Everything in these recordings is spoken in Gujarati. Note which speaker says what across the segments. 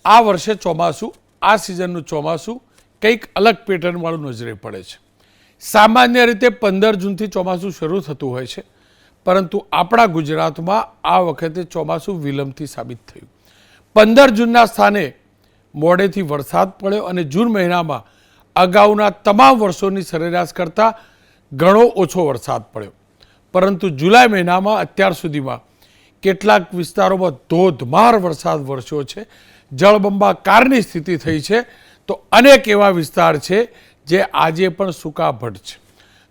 Speaker 1: આ વર્ષે ચોમાસું, આ સિઝનનું ચોમાસું કંઈક અલગ પેટર્નવાળું નજરે પડે છે. સામાન્ય રીતે 15 જૂનથી ચોમાસું શરૂ થતું હોય છે, પરંતુ આપણા ગુજરાતમાં આ વખતે ચોમાસું વિલંબથી સાબિત થયું. 15 જૂનના સ્થાને મોડેથી વરસાદ પડ્યો અને જૂન મહિનામાં અગાઉના તમામ વર્ષોની સરેરાશ કરતાં ઘણો ઓછો વરસાદ પડ્યો. પરંતુ જુલાઈ મહિનામાં અત્યાર સુધીમાં કેટલાક વિસ્તારોમાં ધોધમાર વરસાદ વરસ્યો છે, જળબંબાકારની સ્થિતિ થઈ છે. તો અનેક એવા વિસ્તાર છે જે આજે પણ સૂકાભટ છે.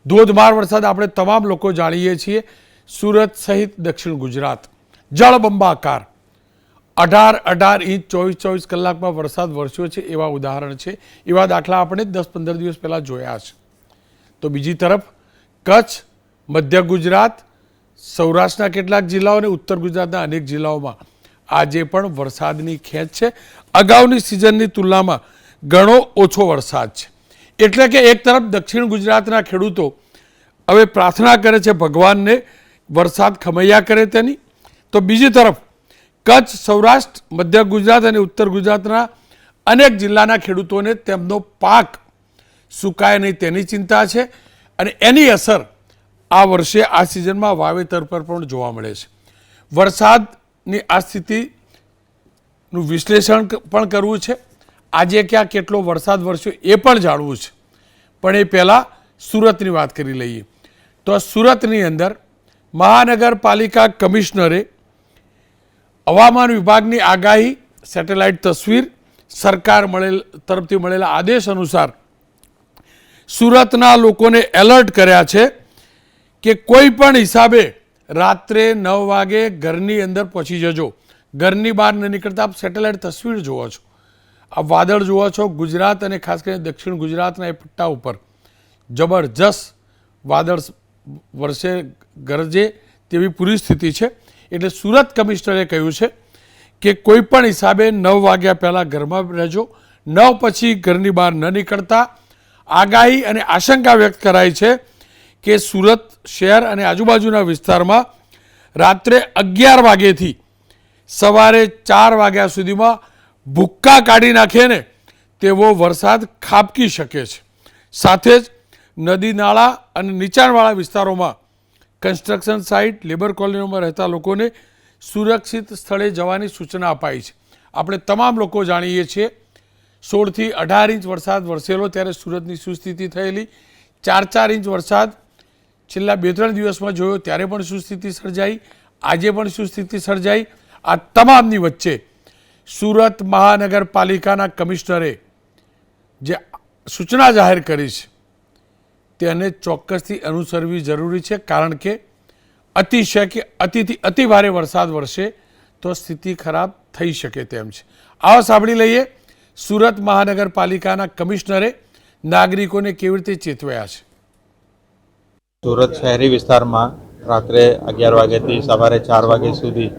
Speaker 1: ધોધમાર વરસાદ આપણે તમામ લોકો જાણીએ છીએ. સુરત સહિત દક્ષિણ ગુજરાત જળબંબાકાર 18 ઇંચ 24 કલાકમાં વરસાદ વરસ્યો છે એવા ઉદાહરણ છે. એવા દાખલા આપણે 10-15 દિવસ પહેલાં જોયા છે. તો બીજી તરફ કચ્છ, મધ્ય ગુજરાત, સૌરાષ્ટ્રના કેટલાક જિલ્લાઓ અને ઉત્તર ગુજરાતના અનેક જિલ્લાઓમાં આજે પણ વરસાદની ખેંચ છે. અગાઉની સિઝનની તુલનામાં ઘણો ઓછો વરસાદ છે. એટલે કે એક તરફ દક્ષિણ ગુજરાતના ખેડૂતો હવે પ્રાર્થના કરે છે ભગવાનને વરસાદ ખમૈયા કરે તેની, તો બીજી તરફ કચ્છ, સૌરાષ્ટ્ર, મધ્ય ગુજરાત અને ઉત્તર ગુજરાતના અનેક જિલ્લાના ખેડૂતોને તેમનો પાક સુકાય નહીં તેની ચિંતા છે. અને એની અસર આ વર્ષે આ સિઝનમાં વાવેતર પર પણ જોવા મળે છે. વરસાદની આ સ્થિતિનું વિશ્લેષણ પણ કરવું છે. આજે ક્યાં કેટલો વરસાદ વરસ્યો એ પણ જાણવું છે. પણ એ પહેલાં સુરતની વાત કરી લઈએ. તો સુરતની અંદર મહાનગરપાલિકા કમિશનરે હવામાન વિભાગની આગાહી, સેટેલાઇટ તસવીર, સરકાર તરફથી મળેલા આદેશ અનુસાર સુરતના લોકોને એલર્ટ કર્યા છે કે કોઈ પણ હિસાબે રાત્રે 9 વાગે ઘરની અંદર પહોંચી જજો. ઘરની બહાર ન નીકળતા આપ સેટેલાઇટ તસવીર જુઓ છો, આ વાદળ જુઓ છો. ગુજરાત અને ખાસ કરીને દક્ષિણ ગુજરાતના એ પટ્ટા ઉપર જબરજસ્ત વાદળ વરસે ગરજે તેવી પૂરી સ્થિતિ છે. એટલે સુરત કમિશનરે કહ્યું છે કે કોઈ પણ હિસાબે 9 વાગ્યા પહેલાં ઘરમાં રહેજો, 9 પછી ઘરની બહાર ન નીકળતા. આગાહી અને આશંકા વ્યક્ત કરાઈ છે કે સુરત શહેર અને આજુબાજુના વિસ્તારમાં રાત્રે 11 વાગ્યાથી સવારે 4 વાગ્યા સુધીમાં ભૂક્કા કાઢી નાખે ને તેવો વરસાદ ખાબકી શકે છે. સાથે જ નદી નાળા અને નીચાણવાળા વિસ્તારોમાં, કન્સ્ટ્રક્શન સાઇટ, લેબર કોલોનીઓમાં રહેતા લોકોને સુરક્ષિત સ્થળે જવાની સૂચના અપાઈ છે. આપણે તમામ લોકો જાણીએ છીએ 16 થી 18 ઇંચ વરસાદ વરસેલો ત્યારે સુરતની શું સ્થિતિ થયેલી. 4 ઇંચ વરસાદ છેલ્લા 2-3 દિવસમાં જોયો ત્યારે પણ શું સ્થિતિ સર્જાઈ, આજે પણ શું સ્થિતિ સર્જાઈ. આ તમામની વચ્ચે સુરત મહાનગરપાલિકાના કમિશનરે જે સૂચના જાહેર કરી છે તેને ચોક્કસથી અનુસરવી જરૂરી છે. કારણ કે અતિશય કે અતિથી અતિ ભારે વરસાદ વરસે તો સ્થિતિ ખરાબ થઈ શકે તેમ છે. આવો સાંભળી લઈએ સુરત મહાનગરપાલિકાના કમિશનરે નાગરિકોને કેવી રીતે ચેતવ્યા છે.
Speaker 2: સુરત શહેરી વિસ્તારમાં રાત્રે 11 વાગ્યાથી સવારે 4 વાગ્યા સુધી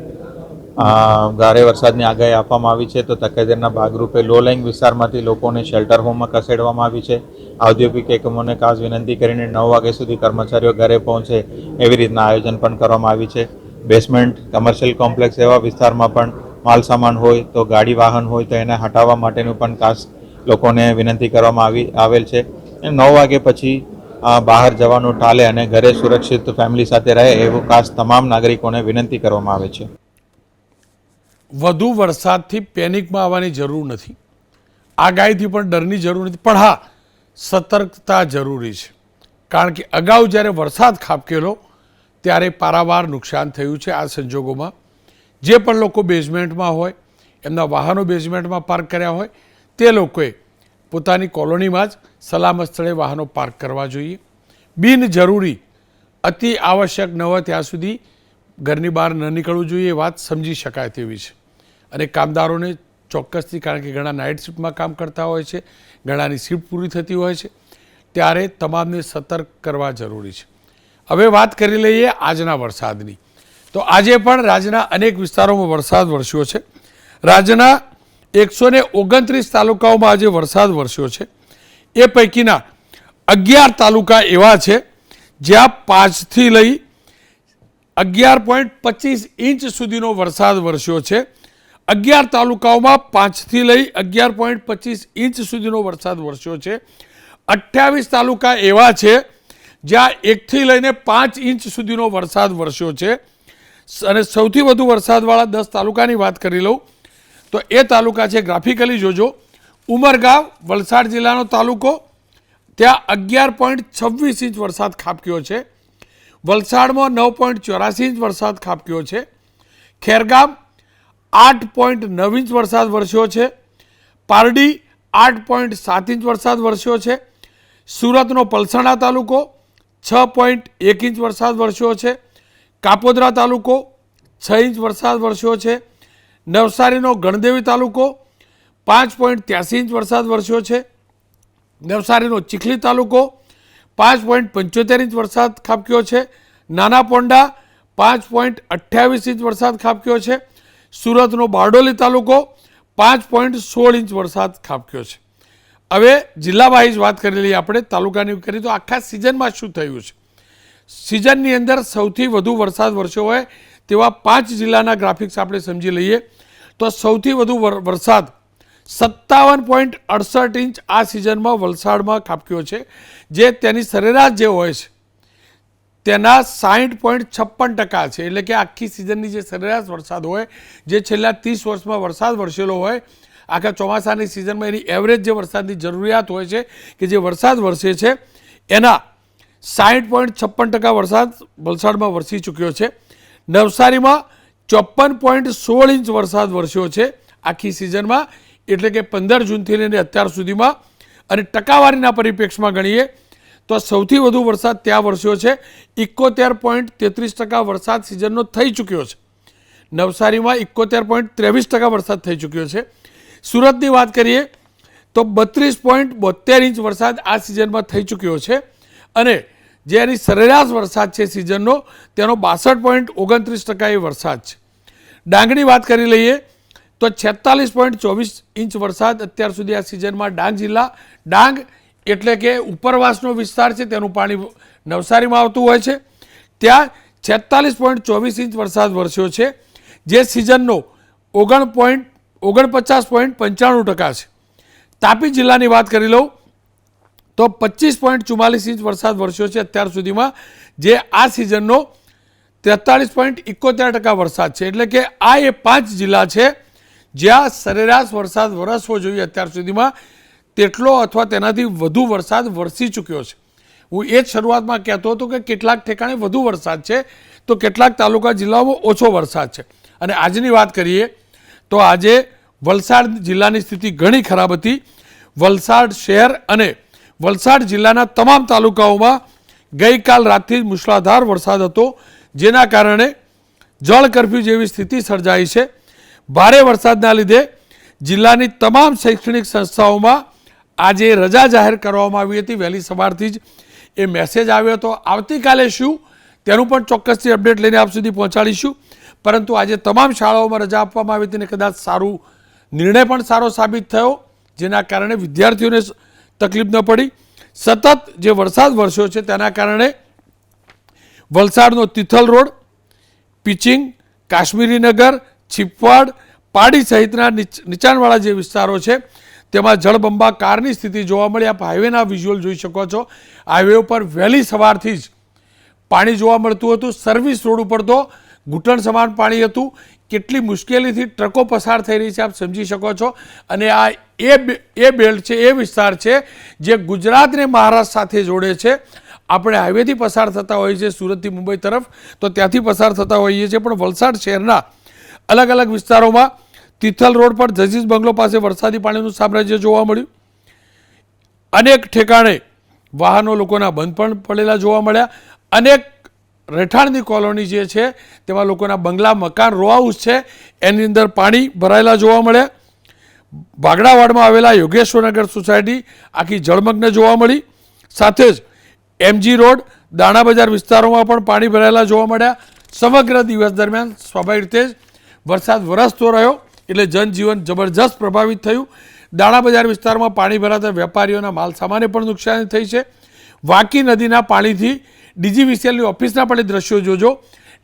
Speaker 2: ભારે વરસાદની આગાહી આપવામાં આવી છે. તો તકેદારીના ભાગરૂપે લો લાઇંગ વિસ્તારમાંથી લોકોને શેલ્ટર હોમમાં ખસેડવામાં આવી છે. ઔદ્યોગિક એકમોને ખાસ વિનંતી કરીને 9 વાગ્યા સુધી કર્મચારીઓ ઘરે પહોંચે એવી રીતના આયોજન પણ કરવામાં આવી છે. બેસમેન્ટ કમર્શિયલ કોમ્પ્લેક્સ એવા વિસ્તારમાં પણ માલ સામાન હોય તો ગાડી વાહન હોય તો એને હટાવવા માટેનું પણ ખાસ લોકોને વિનંતી કરવામાં આવેલ છે. 9 વાગ્યા પછી બહાર જવાનું ટાળે અને ઘરે સુરક્ષિત ફેમિલી સાથે રહે એવું ખાસ તમામ નાગરિકોને વિનંતી કરવામાં આવે છે.
Speaker 1: વધુ વરસાદથી પેનિકમાં આવવાની જરૂર નથી, આગાહીથી પણ ડરની જરૂર નથી, પણ હા સતર્કતા જરૂરી છે. કારણ કે અગાઉ જ્યારે વરસાદ ખાબકેલો ત્યારે પારાવાર નુકસાન થયું છે. આ સંજોગોમાં જે પણ લોકો બેઝમેન્ટમાં હોય, એમના વાહનો બેઝમેન્ટમાં પાર્ક કર્યા હોય તે લોકોએ પોતાની કોલોનીમાં જ સલામત સ્થળે વાહનો પાર્ક કરવા જોઈએ. બિનજરૂરી અતિ આવશ્યક ન હોય ત્યાં સુધી ઘરની બહાર ન નીકળવું જોઈએ, એ વાત સમજી શકાય તેવી છે. અને કામદારોને ચોક્કસથી, કારણ કે ઘણા નાઇટ શિફ્ટમાં કામ કરતા હોય છે, ઘણાની શિફ્ટ પૂરી થતી હોય છે, ત્યારે તમામને સતર્ક કરવા જરૂરી છે. હવે વાત કરી લઈએ આજના વરસાદની. તો આજે પણ રાજ્યના અનેક વિસ્તારોમાં વરસાદ વરસ્યો છે. રાજ્યના 129 તાલુકાઓમાં આજે વરસાદ વરસ્યો છે. એ પૈકીના 11 તાલુકા એવા છે જ્યાં 5 થી લઈ 11.25 ઇંચ સુધીનો વરસાદ વરસ્યો છે. 11 તાલુકાઓમાં 5થી લઈ 11.25 ઇંચ સુધીનો વરસાદ વરસ્યો છે. 28 તાલુકા એવા છે જ્યાં 1થી લઈને 5 ઇંચ સુધીનો વરસાદ વરસ્યો છે. અને સૌથી વધુ વરસાદવાળા 10 તાલુકાની વાત કરી લઉં તો એ તાલુકા છે, ગ્રાફિકલી જોજો, ઉમરગાંવ, વલસાડ જિલ્લાનો તાલુકો, ત્યાં 11.26 ઇંચ વરસાદ ખાબક્યો છે. વલસાડમાં 9.84 ઇંચ વરસાદ ખાબક્યો છે. ખેરગામ 8.9 ઇંચ વરસાદ વરસ્યો છે. પારડી 8.7 ઇંચ વરસાદ વરસ્યો છે. સુરતનો પલસાણા તાલુકો 6.1 ઇંચ વરસાદ વરસ્યો છે. કાપોદ્રા તાલુકો 6 ઇંચ વરસાદ વરસ્યો છે. નવસારીનો ગણદેવી તાલુકો 5.83 ઇંચ વરસાદ વરસ્યો છે. નવસારીનો ચીખલી તાલુકો 5.75 ઇંચ વરસાદ ખાબક્યો છે. નાના પોંડા 5.28 ઇંચ વરસાદ ખાબક્યો છે. સુરતનો બારડોલી તાલુકો 5.16 ઇંચ વરસાદ ખાબક્યો છે. હવે જિલ્લા વાઇઝ વાત કરી લઈએ, આપણે તાલુકાની કરી તો આખા સિઝનમાં શું થયું છે. સિઝનની અંદર સૌથી વધુ વરસાદ વરસ્યો હોય તેવા 5 જિલ્લાના ગ્રાફિક્સ આપણે સમજી લઈએ તો સૌથી વધુ વરસાદ 57.68 ઇંચ આ સિઝનમાં વલસાડમાં ખાબક્યો છે, જે તેની સરેરાશ જે હોય છે તેના 60.56% છે. એટલે કે આખી સિઝનની જે સરેરાશ વરસાદ હોય, જે છેલ્લા 30 વર્ષમાં વરસાદ વરસેલો હોય, આખા ચોમાસાની સિઝનમાં એની એવરેજ જે વરસાદની જરૂરિયાત હોય છે કે જે વરસાદ વરસે છે એના 60.56% વરસાદ વલસાડમાં વરસી ચૂક્યો છે. નવસારીમાં 54.16 ઇંચ વરસાદ વરસ્યો છે આખી સિઝનમાં, એટલે કે 15 જૂનથી લઈને અત્યાર સુધીમાં. અને ટકાવારીના પરિપ્રેક્ષમાં ગણીએ તો સૌથી વધુ વરસાદ ત્યાં વરસ્યો છે. 71.33% વરસાદ સિઝનનો થઈ ચૂક્યો છે. નવસારીમાં 71.23% વરસાદ થઈ ચૂક્યો છે. સુરતની વાત કરીએ તો 32.72 ઇંચ વરસાદ આ સિઝનમાં થઈ ચૂક્યો છે. અને જે એની સરેરાશ વરસાદ છે સિઝનનો તેનો 62.29% એ વરસાદ છે. ડાંગની વાત કરી લઈએ તો 46.24 ઇંચ વરસાદ અત્યાર સુધી આ સિઝનમાં ડાંગ જિલ્લા, ડાંગ એટલે કે ઉપરવાસનો વિસ્તાર છે, તેનું પાણી નવસારીમાં આવતું હોય છે, ત્યાં 46.24 ઇંચ વરસાદ વરસ્યો છે, જે સિઝનનો 49.95% છે. તાપી જિલ્લાની વાત કરી લઉં તો 25.44 ઇંચ વરસાદ વરસ્યો છે અત્યાર સુધીમાં, જે આ સિઝનનો 43.71% વરસાદ છે. એટલે કે આ એ 5 જિલ્લા છે જ્યાં સરેરાશ વરસાદ વરસવો જોઈએ અત્યાર સુધીમાં તેટલો અથવા તેનાથી વધુ વરસાદ વરસી ચૂક્યો છે. હું એ જ શરૂઆતમાં કહેતો હતો કે કેટલાક ઠેકાણે વધુ વરસાદ છે તો કેટલાક તાલુકા જિલ્લાઓમાં ઓછો વરસાદ છે. અને આજની વાત કરીએ તો આજે વલસાડ જિલ્લાની સ્થિતિ ઘણી ખરાબ હતી. વલસાડ શહેર અને વલસાડ જિલ્લાના તમામ તાલુકાઓમાં ગઈકાલ રાતથી જ મુશળધાર વરસાદ હતો, જેના કારણે જળ કરફ્યુ જેવી સ્થિતિ સર્જાઈ છે. ભારે વરસાદના લીધે જિલ્લાની તમામ શૈક્ષણિક સંસ્થાઓમાં આજે રજા જાહેર કરવામાં આવી હતી. વહેલી સવારથી જ એ મેસેજ આવ્યો હતો. આવતીકાલે શું તેનું પણ ચોક્કસથી અપડેટ લઈને આપ સુધી પહોંચાડીશું. પરંતુ આજે તમામ શાળાઓમાં રજા આપવામાં આવી હતી અને કદાચ સારું નિર્ણય પણ સારો સાબિત થયો, જેના કારણે વિદ્યાર્થીઓને તકલીફ ન પડી. સતત જે વરસાદ વરસ્યો છે તેના કારણે વલસાડનો તિથલ રોડ, પિચિંગ, કાશ્મીરી નગર, છીપવાડ, પાડી સહિતના નીચાણવાળા જે વિસ્તારો છે તેમાં જળબંબાકારની સ્થિતિ જોવા મળી. આપ હાઈવેના વિઝ્યુઅલ જોઈ શકો છો. હાઈવે ઉપર વહેલી સવારથી જ પાણી જોવા મળતું હતું. સર્વિસ રોડ ઉપર તો ઘૂંટણ સમાન પાણી હતું. કેટલી મુશ્કેલીથી ટ્રકો પસાર થઈ રહી છે આપ સમજી શકો છો. અને આ એ બેલ્ટ છે, એ વિસ્તાર છે જે ગુજરાતને મહારાષ્ટ્ર સાથે જોડે છે. આપણે હાઈવેથી પસાર થતા હોઈએ છીએ સુરતથી મુંબઈ તરફ, તો ત્યાંથી પસાર થતા હોઈએ છીએ, પણ વલસાડ શહેરના અલગ અલગ વિસ્તારોમાં તિથલ રોડ પર જજીસ બંગલો પાસે વરસાદી પાણીનું સામ્રાજ્ય જોવા મળ્યું. અનેક ઠેકાણે વાહનો લોકોના બંધ પણ પડેલા જોવા મળ્યા. અનેક રહેઠાણની કોલોની જે છે તેમાં લોકોના બંગલા, મકાન, રો હાઉસ છે એની અંદર પાણી ભરાયેલા જોવા મળ્યા. ભાગડાવાડમાં આવેલા યોગેશ્વરનગર સોસાયટી આખી જળમગ્ન જોવા મળી. સાથે જ એમજી રોડ, દાણા બજાર વિસ્તારોમાં પણ પાણી ભરાયેલા જોવા મળ્યા. સમગ્ર દિવસ દરમિયાન સ્વાભાવિક રીતે જ વરસાદ વરસતો રહ્યો એટલે જનજીવન જબરજસ્ત પ્રભાવિત થયું. દાણા બજાર વિસ્તારમાં પાણી ભરાતા વેપારીઓના માલ સામાને પણ નુકસાની થઈ છે. વાંકી નદીના પાણીથી ડીજીવીસીએલની ઓફિસના પણ દ્રશ્યો જોજો.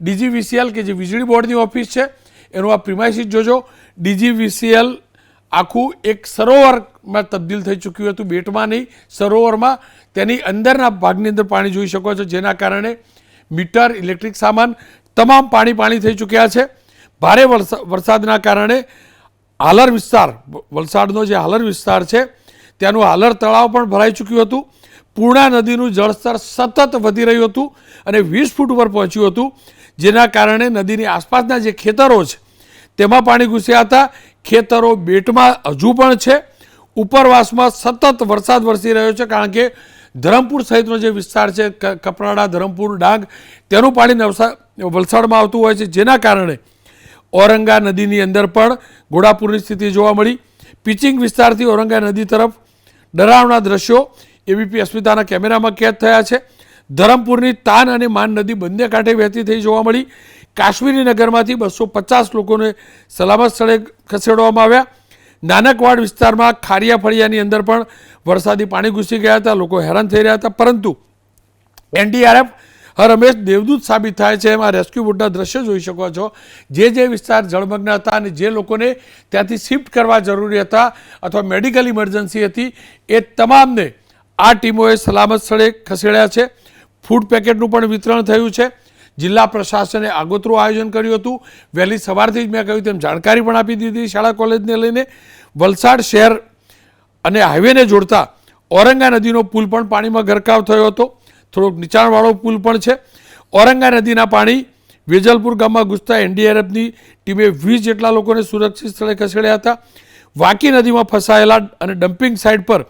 Speaker 1: ડીજીવીસીએલ કે જે વીજળી બોર્ડની ઓફિસ છે એનું આ પ્રિમાઇસીસ જોજો. DGVCL આખું એક સરોવરમાં તબદીલ થઈ ચૂક્યું હતું, બેટમાં નહીં સરોવરમાં. તેની અંદરના ભાગની અંદર પાણી જોઈ શકો છો, જેના કારણે મીટર, ઇલેક્ટ્રિક સામાન તમામ પાણી થઈ ચૂક્યા છે. ભારે વરસાદના કારણે હાલર વિસ્તાર, વલસાડનો જે હાલર વિસ્તાર છે ત્યાંનું હાલર તળાવ પણ ભરાઈ ચૂક્યું હતું. પૂર્ણા નદીનું જળસ્તર સતત વધી રહ્યું હતું અને 20 ફૂટ ઉપર પહોંચ્યું હતું, જેના કારણે નદીની આસપાસના જે ખેતરો છે તેમાં પાણી ઘૂસ્યા હતા. ખેતરો બેટમાં હજુ પણ છે. ઉપરવાસમાં સતત વરસાદ વરસી રહ્યો છે, કારણ કે ધરમપુર સહિતનો જે વિસ્તાર છે, કપરાડા, ધરમપુર, ડાંગ, તેનું પાણી વલસાડમાં આવતું હોય છે, જેના કારણે ઔરંગા નદીની અંદર પણ ઘોડાપુરની સ્થિતિ જોવા મળી. પિચિંગ વિસ્તારથી ઔરંગા નદી તરફ ડરાવના દ્રશ્યો ABP અસ્મિતાના કેમેરામાં કેદ થયા છે. ધરમપુરની તાન અને માન નદી બંને કાંઠે વહેતી થઈ જોવા મળી. કાશ્મીરી નગરમાંથી 250 લોકોને સલામત સ્થળે ખસેડવામાં આવ્યા. નાનકવાડ વિસ્તારમાં ખારિયા ફળિયાની અંદર પણ વરસાદી પાણી ઘૂસી ગયા હતા, લોકો હેરાન થઈ રહ્યા હતા. પરંતુ NDRF હર હંમેશ દેવદૂત સાબિત થાય છે. એમાં રેસ્ક્યુ બોટના દ્રશ્યો જોઈ શકો છો. જે વિસ્તાર જળમગ્ન હતા અને જે લોકોને ત્યાંથી શિફ્ટ કરવા જરૂરી હતા અથવા મેડિકલ ઇમરજન્સી હતી, એ તમામને આ ટીમોએ સલામત સ્થળે ખસેડ્યા છે. ફૂડ પેકેટનું પણ વિતરણ થયું છે. જિલ્લા પ્રશાસને આગોતરું આયોજન કર્યું હતું. વહેલી સવારથી જ મેં કહ્યું તેમ જાણકારી પણ આપી દીધી શાળા કોલેજને લઈને. વલસાડ શહેર અને હાઈવેને જોડતા ઔરંગા નદીનો પુલ પણ પાણીમાં ગરકાવ થયો હતો. થોડોક નીચાણવાળો પુલ પણ છે. ઔરંગા નદીના પાણી વેજલપુર ગામમાં ઘૂસતા NDRFની ટીમે 20 જેટલા લોકોને સુરક્ષિત સ્થળે ખસેડ્યા હતા. વાંકી નદીમાં ફસાયેલા અને ડમ્પિંગ સાઇટ પર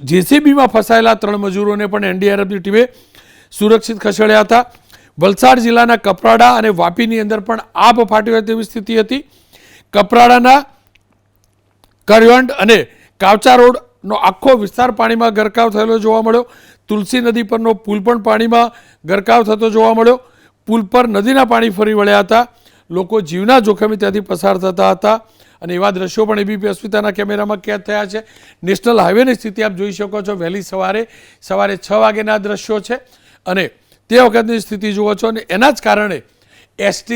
Speaker 1: JCBમાં ફસાયેલા 3 મજૂરોને પણ NDRFની ટીમે સુરક્ષિત ખસેડ્યા હતા. વલસાડ જિલ્લાના કપરાડા અને વાપીની અંદર પણ આબ ફાટી હોય તેવી સ્થિતિ હતી. કપરાડાના કરવંડ અને કાવચા રોડનો આખો વિસ્તાર પાણીમાં ગરકાવ થયેલો જોવા મળ્યો. તુલસી નદી પરનો પુલ પણ પાણીમાં ગરકાવ થતો જોવા મળ્યો. પુલ પર નદીના પાણી ફરી વળ્યા હતા. લોકો જીવના જોખમે ત્યાંથી પસાર થતા હતા અને એવા દ્રશ્યો પણ ABP અસ્મિતાના કેમેરામાં કેદ થયા છે. નેશનલ હાઈવેની સ્થિતિ આપ જોઈ શકો છો. વહેલી સવારે 6 વાગ્યાના દ્રશ્યો છે અને તે વખતની સ્થિતિ જુઓ છો. અને એના જ કારણે ST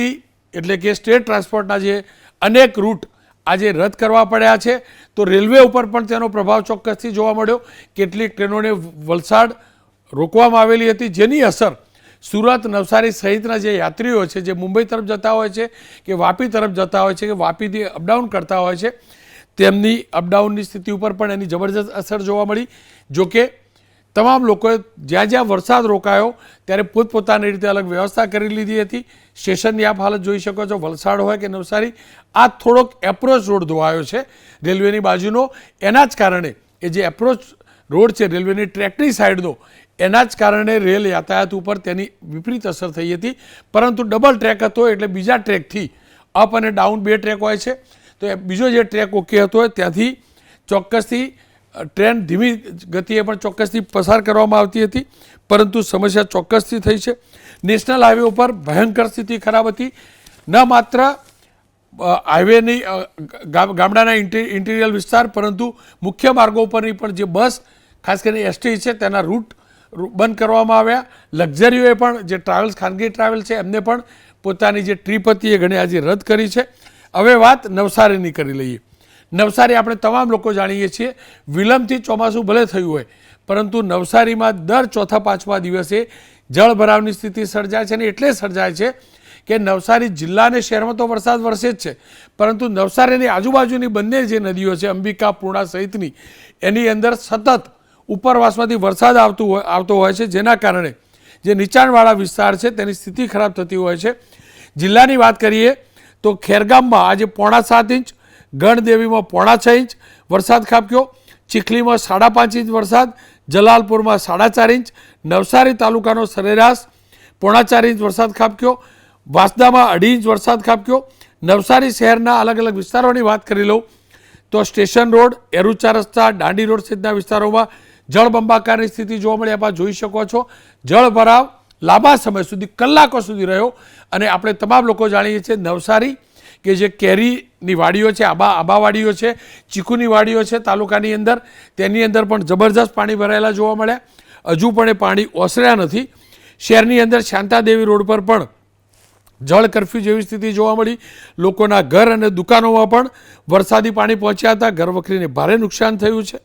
Speaker 1: એટલે કે સ્ટેટ ટ્રાન્સપોર્ટના જે અનેક રૂટ આજે રદ કરવા પડ્યા છે. તો રેલવે ઉપર પણ તેનો પ્રભાવ ચોક્કસથી જોવા મળ્યો. કેટલીક ટ્રેનોને વલસાડ રોકવામાં આવેલી હતી, જેની અસર સુરત, નવસારી સહિતના જે યાત્રીઓ છે, જે મુંબઈ તરફ જતા હોય છે કે વાપી તરફ જતા હોય છે કે વાપીથી અપડાઉન કરતા હોય છે, તેમની અપડાઉનની સ્થિતિ ઉપર પણ એની જબરજસ્ત અસર જોવા મળી. જોકે તમામ લોકોએ જ્યાં વરસાદ રોકાયો ત્યારે પોતપોતાની રીતે અલગ વ્યવસ્થા કરી લીધી હતી. સ્ટેશનની આપ હાલત જોઈ શકો છો. વલસાડ હોય કે નવસારી, આ થોડોક એપ્રોચ રોડ ધોવાયો છે રેલવેની બાજુનો. એના જ કારણે એ જે એપ્રોચ રોડ છે રેલવેની ટ્રેકની સાઈડનો, એના જ કારણે રેલ યાતાયાત ઉપર તેની વિપરીત અસર થઈ હતી. પરંતુ ડબલ ટ્રેક હતો એટલે બીજા ટ્રેકથી અપ અને ડાઉન 2 ટ્રેક હોય છે. તો બીજો જે ટ્રેક ઓકે હતો ત્યાંથી ચોક્કસથી ટ્રેન ધીમી ગતિએ પણ ચોક્કસથી પસાર કરવામાં આવતી હતી. પરંતુ સમસ્યા ચોક્કસથી થઈ છે. નેશનલ હાઈવે ઉપર ભયંકર સ્થિતિ ખરાબ હતી. ન માત્ર હાઈવેની ગામડાના ઇન્ટિરિયર વિસ્તાર, પરંતુ મુખ્ય માર્ગો પરની પણ જે બસ, ખાસ કરીને ST છે, તેના રૂટ બંધ કરવામાં આવ્યા. લક્ઝરીઓએ પણ જે ટ્રાવેલ્સ, ખાનગી ટ્રાવેલ છે, એમને પણ પોતાની જે ટ્રીપ હતી એ ઘણી આજે રદ કરી છે. હવે વાત નવસારીની કરી લઈએ. નવસારી આપણે તમામ લોકો જાણીએ છીએ, વિલંબથી ચોમાસું ભલે થયું હોય, પરંતુ નવસારીમાં દર 4-5મા દિવસે જળભરાવની સ્થિતિ સર્જાય છે. અને એટલે સર્જાય છે કે નવસારી જિલ્લા અને શહેરમાં તો વરસાદ વરસે જ છે, પરંતુ નવસારીની આજુબાજુની બંને જે નદીઓ છે, અંબિકા, પૂર્ણા સહિતની, એની અંદર સતત ઉપરવાસમાંથી વરસાદ આવતો હોય છે, જેના કારણે જે નીચાણવાળા વિસ્તાર છે તેની સ્થિતિ ખરાબ થતી હોય છે. જિલ્લાની વાત કરીએ તો ખેરગામમાં આજે 0.5 ઇંચ, ગણદેવીમાં 0.5 ઇંચ વરસાદ ખાબક્યો. ચીખલીમાં 5.5 ઇંચ વરસાદ, જલાલપુરમાં 4.5 ઇંચ, નવસારી તાલુકાનો સરેરાશ 0.4 ઇંચ વરસાદ ખાબક્યો. વાંસદામાં 2.5 ઇંચ વરસાદ ખાબક્યો. નવસારી શહેરના અલગ અલગ વિસ્તારોની વાત કરી લઉં તો સ્ટેશન રોડ, એરુચા રસ્તા, દાંડી રોડ સહિતના વિસ્તારોમાં જળબંબાકારની સ્થિતિ જોવા મળી. આપ જોઈ શકો છો. જળભરાવ લાંબા સમય સુધી, કલાકો સુધી રહ્યો. અને આપણે તમામ લોકો જાણીએ છીએ નવસારી કે જે કેરીની વાડીઓ છે, આંબા વાડીઓ છે, ચીકુની વાડીઓ છે તાલુકાની અંદર, તેની અંદર પણ જબરજસ્ત પાણી ભરાયેલા જોવા મળ્યા. હજુ પણ એ પાણી ઓસર્યા નથી. શહેરની અંદર શાંતાદેવી રોડ પર પણ જળ કરફ્યુ જેવી સ્થિતિ જોવા મળી. લોકોના ઘર અને દુકાનોમાં પણ વરસાદી પાણી પહોંચ્યા હતા. ઘરવખરીને ભારે નુકસાન થયું છે.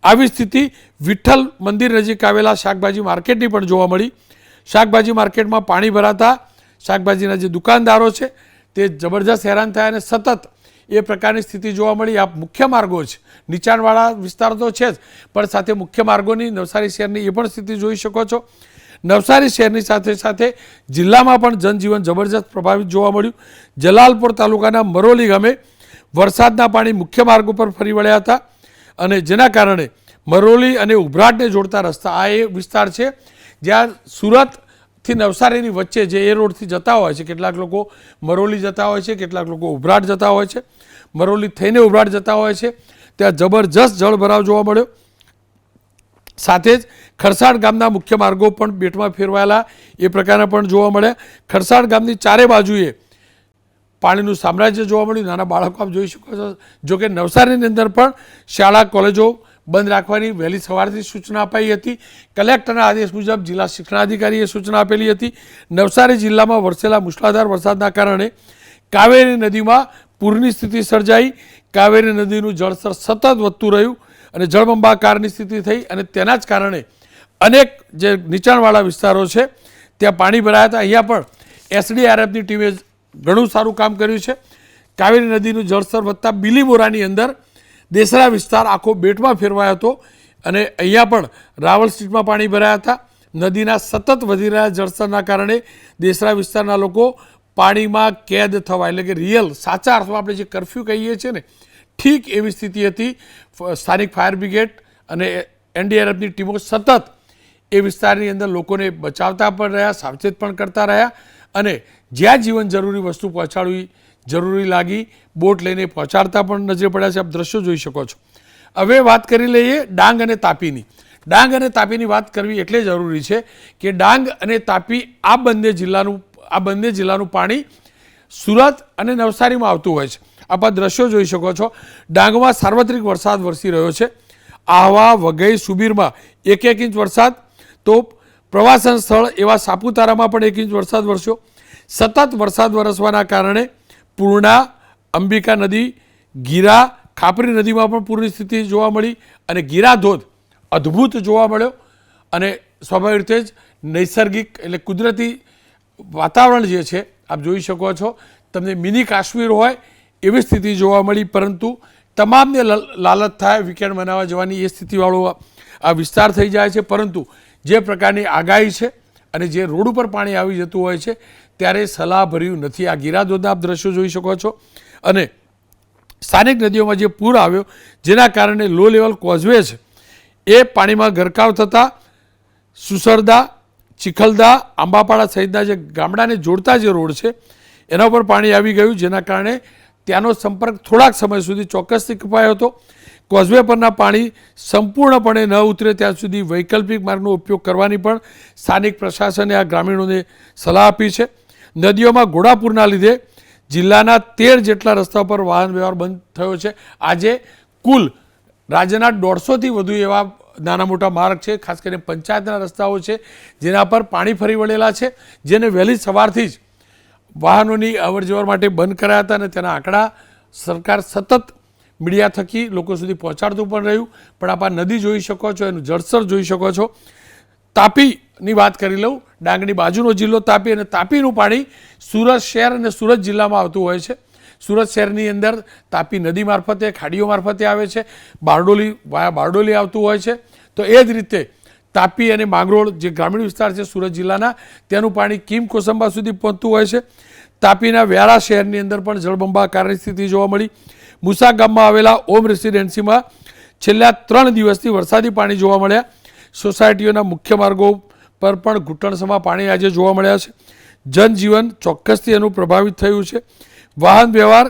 Speaker 1: આવી સ્થિતિ વિઠ્ઠલ મંદિર નજીક આવેલા શાકભાજી માર્કેટની પણ જોવા મળી. શાકભાજી માર્કેટમાં પાણી ભરાતા શાકભાજીના જે દુકાનદારો છે તે જબરજસ્ત હેરાન થયા અને સતત એ પ્રકારની સ્થિતિ જોવા મળી. આ મુખ્ય માર્ગો છે, નીચાણવાળા વિસ્તાર તો છે જ, પણ સાથે મુખ્ય માર્ગોની નવસારી શહેરની એ પણ સ્થિતિ જોઈ શકો છો. નવસારી શહેરની સાથે સાથે જિલ્લામાં પણ જનજીવન જબરજસ્ત પ્રભાવિત જોવા મળ્યું. જલાલપોર તાલુકાના મરોલી ગામે વરસાદના પાણી મુખ્ય માર્ગ ઉપર ફરી વળ્યા હતા અને જેના કારણે મરોલી અને ઉભરાટને જોડતા રસ્તા, આ એ વિસ્તાર છે જ્યાં સુરતથી નવસારીની વચ્ચે જે એ રોડથી જતા હોય છે, કેટલાક લોકો મરોલી જતા હોય છે, કેટલાક લોકો ઉભરાટ જતા હોય છે, મરોલી થઈને ઉભરાટ જતા હોય છે, ત્યાં જબરજસ્ત જળભરાવ જોવા મળ્યો. સાથે જ ખરસાડ ગામના મુખ્ય માર્ગો પણ બેટમાં ફેરવાયેલા એ પ્રકારના પણ જોવા મળ્યા. ખરસાડ ગામની ચારે બાજુએ પાણીનું સામ્રાજ્ય જોવા મળ્યું. નાના બાળકો આપ જોઈ શકો છો. જોકે નવસારીની અંદર પણ શાળા કોલેજો બંધ રાખવાની વહેલી સવારથી સૂચના અપાઈ હતી. કલેક્ટરના આદેશ મુજબ જિલ્લા શિક્ષણાધિકારીએ સૂચના આપેલી હતી. નવસારી જિલ્લામાં વરસેલા મુશળધાર વરસાદના કારણે કાવેરી નદીમાં પૂરની સ્થિતિ સર્જાઈ. કાવેરી નદીનું જળસ્તર સતત વધતું રહ્યું અને જળબંબાકારની સ્થિતિ થઈ અને તેના જ કારણે અનેક જે નીચાણવાળા વિસ્તારો છે ત્યાં પાણી ભરાયા હતા. અહીંયા પણ એસડીઆરએફની ટીમે ઘણું સારું કામ કર્યું છે. કાવેરી નદીનું જળસ્તર વધતા બિલીમોરાની અંદર દેસરા વિસ્તાર આખો બેટમાં ફેરવાયો હતો અને અહીંયા પણ રાવલ સ્ટ્રીટમાં પાણી ભરાયા હતા. નદીના સતત વધી રહ્યા જળસ્તરના કારણે દેસરા વિસ્તારના લોકો પાણીમાં કેદ થવા, એટલે કે રિયલ સાચા અર્થમાં આપણે જે કરફ્યુ કહીએ છીએ ને, ઠીક એવી સ્થિતિ હતી. સ્થાનિક ફાયર બ્રિગેડ અને એનડીઆરએફની ટીમો સતત એ વિસ્તારની અંદર લોકોને બચાવતા પણ રહ્યા, સાવચેત પણ કરતા રહ્યા અને જ્યાં જીવન જરૂરી વસ્તુ પહોંચાડવી જરૂરી લાગી બોટ લઈને પહોંચાડતા પણ નજરે પડ્યા છે. આપ દ્રશ્યો જોઈ શકો છો. હવે વાત કરી લઈએ ડાંગ અને તાપીની. ડાંગ અને તાપીની વાત કરવી એટલે જરૂરી છે કે ડાંગ અને તાપી આ બંને જિલ્લાનું પાણી સુરત અને નવસારીમાં આવતું હોય છે. આપ આ દ્રશ્યો જોઈ શકો છો. ડાંગમાં સાર્વત્રિક વરસાદ વરસી રહ્યો છે. આહવા, વઘઈ, સુબીરમાં 1 ઇંચ વરસાદ, તો પ્રવાસન સ્થળ એવા સાપુતારામાં પણ 1 ઇંચ વરસાદ વરસ્યો. સતત વરસાદ વરસવાના કારણે પૂર્ણા, અંબિકા નદી, ગીરા, ખાપરી નદીમાં પણ પૂરની સ્થિતિ જોવા મળી અને ગીરા ધોધ અદ્ભુત જોવા મળ્યો અને સ્વાભાવિક રીતે જ નૈસર્ગિક એટલે કુદરતી વાતાવરણ જે છે આપ જોઈ શકો છો. તમને મિની કાશ્મીર હોય એવી સ્થિતિ જોવા મળી, પરંતુ તમામને લાલચ થાય વીકેન્ડ મનાવવા જવાની એ સ્થિતિવાળો આ વિસ્તાર થઈ જાય છે. પરંતુ જે પ્રકારની આગાહી છે અને જે રોડ ઉપર પાણી આવી જતું હોય છે ત્યારે સલાહભર્યું નથી. આ ગીરાધોધના આપ દ્રશ્યો જોઈ શકો છો અને સ્થાનિક નદીઓમાં જે પૂર આવ્યો જેના કારણે લો લેવલ કોઝવે છે એ પાણીમાં ગરકાવ થતાં સુસરદા, ચિખલદા, આંબાપાડા સહિતના જે ગામડાને જોડતા જે રોડ છે એના ઉપર પાણી આવી ગયું, જેના કારણે ત્યાંનો સંપર્ક થોડાક સમય સુધી ચોક્કસથી કપાયો હતો. કોઝવે પરના પાણી સંપૂર્ણપણે ન ઉતરે ત્યાં સુધી વૈકલ્પિક માર્ગનો ઉપયોગ કરવાની પણ સ્થાનિક પ્રશાસને આ ગ્રામીણોને સલાહ આપી છે. નદીઓમાં ઘોડાપૂરના લીધે જિલ્લાના 13 જેટલા રસ્તા પર વાહન વ્યવહાર બંધ થયો છે. આજે કુલ રાજ્યના 150થી વધુ એવા નાના મોટા માર્ગ છે, ખાસ કરીને પંચાયતના રસ્તાઓ છે જેના પર પાણી ફરી વળેલા છે, જેને વહેલી સવારથી જ વાહનોની અવરજવર માટે બંધ કરાયા હતા અને તેના આંકડા સરકાર સતત મીડિયા થકી લોકો સુધી પહોંચાડતું પણ રહ્યું. પણ આપ આ નદી જોઈ શકો છો, એનું જળસ્તર જોઈ શકો છો. તાપીની વાત કરી લઉં. ડાંગની બાજુનો જિલ્લો તાપી અને તાપીનું પાણી સુરત શહેર અને સુરત જિલ્લામાં આવતું હોય છે. સુરત શહેરની અંદર તાપી નદી મારફતે, ખાડીઓ મારફતે આવે છે. બારડોલી આવતું હોય છે. તો એ જ રીતે તાપી અને માંગરોળ જે ગ્રામીણ વિસ્તાર છે સુરત જિલ્લાના, તેનું પાણી કીમ કોસંબા સુધી પહોંચતું હોય છે. તાપીના વ્યારા શહેરની અંદર પણ જળબંબાકારની સ્થિતિ જોવા મળી. મુસા ગામમાં આવેલા ઓમ રેસિડેન્સીમાં છેલ્લા 3 દિવસથી વરસાદી પાણી જોવા મળ્યા. સોસાયટીઓના મુખ્ય માર્ગો પર પણ ઘૂંટણસમાં પાણી આજે જોવા મળ્યા છે. જનજીવન ચોક્કસથી એનું પ્રભાવિત થયું છે. વાહન વ્યવહાર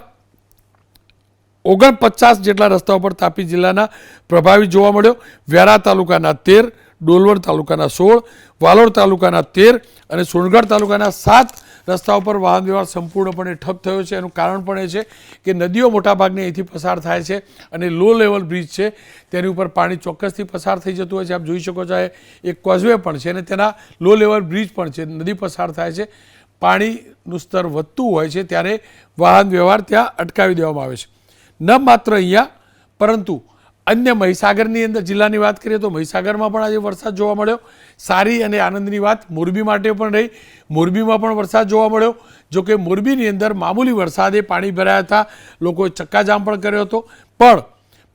Speaker 1: 49 જેટલા રસ્તાઓ પર તાપી જિલ્લાના પ્રભાવિત જોવા મળ્યો. વ્યારા તાલુકાના 13, ડોલવણ તાલુકાના 16, વાલોડ તાલુકાના 13 અને સોનગઢ તાલુકાના 7 રસ્તાઓ પર વાહન વ્યવહાર સંપૂર્ણપણે ઠપ થયો છે. એનું કારણ પણ એ છે કે નદીઓ મોટાભાગની અહીંથી પસાર થાય છે અને લો લેવલ બ્રિજ છે તેની ઉપર પાણી ચોક્કસથી પસાર થઈ જતું હોય છે. આપ જોઈ શકો છો એક કોઝવે પણ છે અને તેના લો લેવલ બ્રિજ પણ છે, નદી પસાર થાય છે. પાણીનું સ્તર વધતું હોય છે ત્યારે વાહન વ્યવહાર ત્યાં અટકાવી દેવામાં આવે છે. ન માત્ર અહીંયા પરંતુ અન્ય મહીસાગરની અંદર જિલ્લાની વાત કરીએ તો મહીસાગરમાં પણ આજે વરસાદ જોવા મળ્યો. સારી અને આનંદની વાત મોરબી માટે પણ રહી. મોરબીમાં પણ વરસાદ જોવા મળ્યો. જો કે મોરબીની અંદર મામૂલી વરસાદે પાણી ભરાયા હતા, લોકોએ ચક્કાજામ પણ કર્યો હતો. પણ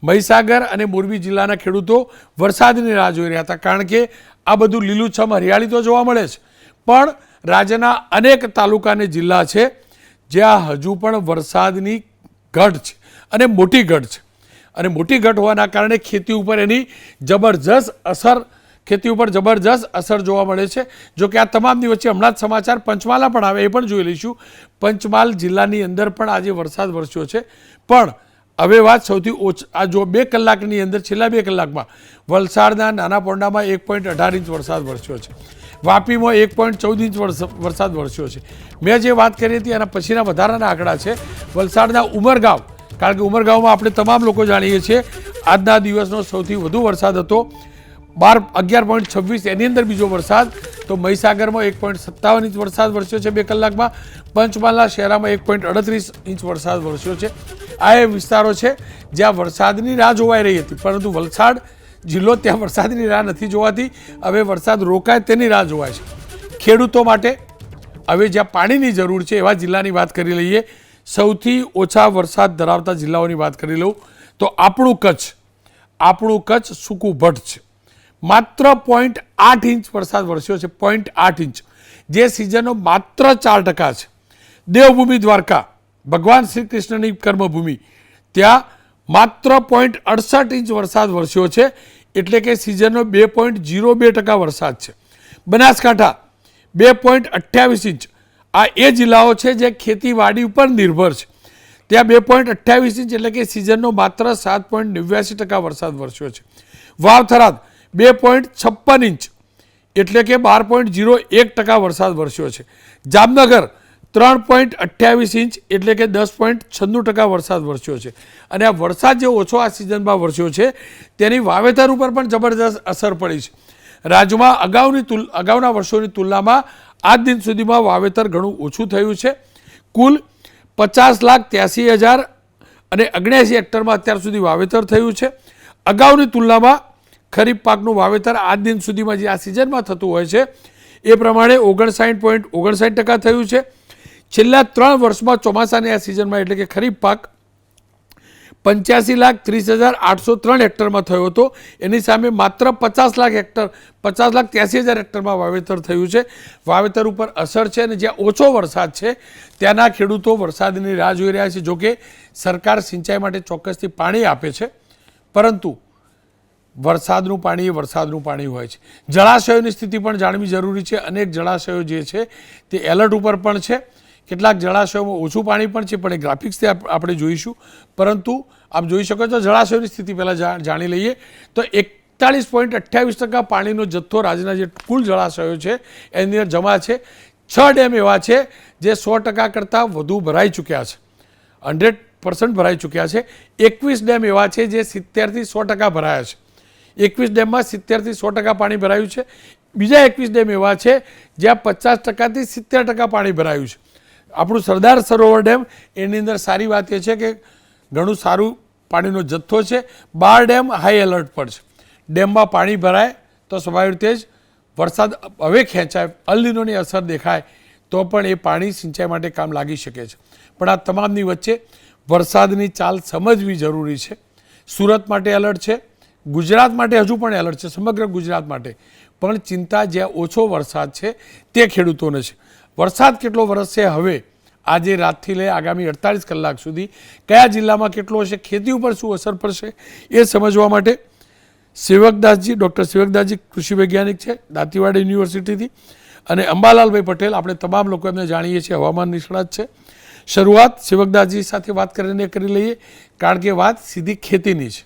Speaker 1: મહીસાગર અને મોરબી જિલ્લાના ખેડૂતો વરસાદની રાહ જોઈ રહ્યા હતા, કારણ કે આ બધું લીલુંછમ હરિયાળી તો જોવા મળે છે, પણ રાજ્યના અનેક તાલુકા અને જિલ્લા છે જ્યાં હજુ પણ વરસાદની ઘટ છે અને મોટી ઘટ છે. અને મોટી ઘટ હોવાના કારણે ખેતી ઉપર એની જબરજસ્ત અસર જોવા મળે છે. જો કે આ તમામની વચ્ચે હમણાં જ સમાચાર પંચમહાલના પણ આવે, એ પણ જોઈ લઈશું. પંચમહાલ જિલ્લાની અંદર પણ આજે વરસાદ વરસ્યો છે. પણ હવે વાત સૌથી આ જો 2 કલાકની અંદર છેલ્લા 2 કલાકમાં વલસાડના નાના પોંડામાં 1.18 ઇંચ વરસાદ વરસ્યો છે. વાપીમાં 1.14 ઇંચ વરસાદ વરસ્યો છે. મેં જે વાત કરી હતી એના પછીના વધારાના આંકડા છે. વલસાડના ઉમરગાંવ, કારણ કે ઉમરગાંવમાં આપણે તમામ લોકો જાણીએ છીએ આજના દિવસનો સૌથી વધુ વરસાદ હતો 11.26, એની અંદર બીજો વરસાદ. તો મહીસાગરમાં 1.57 ઇંચ વરસાદ વરસ્યો છે 2 કલાકમાં. પંચમહાલના શહેરામાં 1.38 ઇંચ વરસાદ વરસ્યો છે. આ એ વિસ્તારો છે જ્યાં વરસાદની રાહ જોવાઈ રહી હતી, પરંતુ વલસાડ જિલ્લો ત્યાં વરસાદની રાહ નથી જોવાતી. હવે વરસાદ રોકાય તેની રાહ જોવાય છે. ખેડૂતો માટે હવે જ્યાં પાણીની જરૂર છે એવા જિલ્લાની વાત કરી લઈએ. સૌથી ઓછા વરસાદ ધરાવતા જિલ્લાઓની વાત કરી લઉં તો આપણું કચ્છ સૂકું ભટ્ટ છે. માત્ર 0.8 ઇંચ વરસાદ વરસ્યો છે, 0.8 ઇંચ, જે સિઝનનો માત્ર 4% છે. દેવભૂમિ દ્વારકા, ભગવાન શ્રી કૃષ્ણની કર્મભૂમિ, ત્યાં માત્ર 0.68 ઇંચ વરસાદ વરસ્યો છે, એટલે કે સિઝનનો 2.02% વરસાદ છે. બનાસકાંઠા 2.28 ઇંચ. આ એ જિલ્લાઓ છે જે ખેતીવાડી ઉપર નિર્ભર છે. ત્યાં 2.28 ઇંચ એટલે કે સિઝનનો માત્ર 7.89% વરસાદ વરસ્યો છે. વાવ-થરાદ 2.56 ઇંચ એટલે કે 12.01% વરસાદ વરસ્યો છે. જામનગર 3.28 ઇંચ એટલે કે 10.96% વરસાદ વરસ્યો છે. અને આ વરસાદ જે ઓછો આ સિઝનમાં વરસ્યો છે તેની વાવેતર ઉપર પણ જબરદસ્ત અસર પડી છે. રાજ્યમાં અગાઉના વર્ષોની તુલનામાં આજ દિન સુધીમાં વાવેતર ઘણું ઓછું થયું છે. કુલ 50,83,000 અને 79 હેક્ટરમાં અત્યાર સુધી વાવેતર થયું છે. અગાઉની તુલનામાં ખરીફ પાકનું વાવેતર આજ દિન સુધીમાં જે આ સિઝનમાં થતું હોય છે એ પ્રમાણે 59.59% થયું છે. છેલ્લા 3 વર્ષમાં ચોમાસાની આ સિઝનમાં એટલે કે ખરીફ પાક 85,30,803 હેક્ટરમાં થયો હતો. એની સામે માત્ર 50,83,000 હેક્ટરમાં વાવેતર થયું છે. વાવેતર ઉપર અસર છે અને જ્યાં ઓછો વરસાદ છે ત્યાંના ખેડૂતો વરસાદની રાહ જોઈ રહ્યા છે. જોકે સરકાર સિંચાઈ માટે ચોક્કસથી પાણી આપે છે, પરંતુ વરસાદનું પાણી એ વરસાદનું પાણી હોય છે. જળાશયોની સ્થિતિ પણ જાણવી જરૂરી છે. અનેક જળાશયો જે છે તે એલર્ટ ઉપર પણ છે. કેટલાક જળાશયોમાં ઓછું પાણી પણ છે, પણ એ ગ્રાફિક્સથી આપણે જોઈશું. પરંતુ આપ જોઈ શકો છો જળાશયોની સ્થિતિ પહેલાં જાણી લઈએ તો 41.28% પાણીનો જથ્થો રાજ્યના જે કુલ જળાશયો છે એની અંદર જમા છે. 6 ડેમ એવા છે જે 100% કરતાં વધુ ભરાઈ ચૂક્યા છે, 100% ભરાઈ ચૂક્યા છે. 21 ડેમ એવા છે જે 70થી 100% ભરાયા છે. 21 ડેમમાં 70થી 100% પાણી ભરાયું છે. બીજા 21 ડેમ એવા છે જ્યાં 50%થી 70% પાણી ભરાયું છે. આપણું સરદાર સરોવર ડેમ એની અંદર સારી વાત એ છે કે ઘણું સારું પાણીનો જથ્થો છે. 12 ડેમ હાઈ એલર્ટ પર છે. ડેમમાં પાણી ભરાય તો સ્વાભાવિક રીતે જ વરસાદ હવે ખેંચાય, અલનીનોની અસર દેખાય તો પણ એ પાણી સિંચાઈ માટે કામ લાગી શકે છે. પણ આ તમામની વચ્ચે વરસાદની ચાલ સમજવી જરૂરી છે. સુરત માટે એલર્ટ છે, ગુજરાત માટે હજુ પણ એલર્ટ છે, સમગ્ર ગુજરાત માટે. પણ ચિંતા જ્યાં ઓછો વરસાદ છે તે ખેડૂતોને છે. વરસાદ કેટલો વરસશે હવે આજે રાતથી લઈ આગામી 48 કલાક સુધી, કયા જિલ્લામાં કેટલો હશે, ખેતી ઉપર શું અસર પડશે એ સમજવા માટે સેવકદાસજી, ડૉક્ટર સેવકદાસજી કૃષિ વૈજ્ઞાનિક છે દાંતીવાડા યુનિવર્સિટીથી, અને અંબાલાલભાઈ પટેલ, આપણે તમામ લોકો એમને જાણીએ છીએ, હવામાન નિષ્ણાત છે. શરૂઆત સેવકદાસજી સાથે વાત કરીને કરી લઈએ, કારણ કે વાત સીધી ખેતીની છે.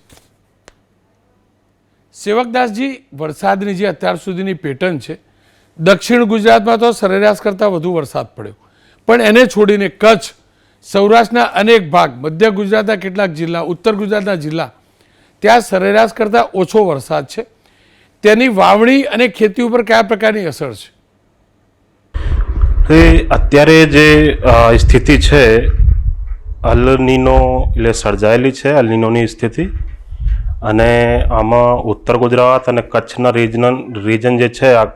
Speaker 1: સેવકદાસજી, વરસાદની જે અત્યાર સુધીની પેટર્ન છે, દક્ષિણ ગુજરાતમાં તો સરેરાશ કરતાં વધુ વરસાદ પડ્યો, પણ એને છોડીને કચ્છ, સૌરાષ્ટ્રના અનેક ભાગ, મધ્ય ગુજરાતના કેટલાક જિલ્લા, ઉત્તર ગુજરાતના જિલ્લા, ત્યાં સરેરાશ કરતાં ઓછો વરસાદ છે. તેની વાવણી અને ખેતી ઉપર કયા પ્રકારની અસર છે?
Speaker 3: કે અત્યારે જે સ્થિતિ છે અલનીનો એટલે સર્જાયેલી છે અલનીનોની સ્થિતિ, અને આમાં ઉત્તર ગુજરાત અને કચ્છના રીજન જે છે, આ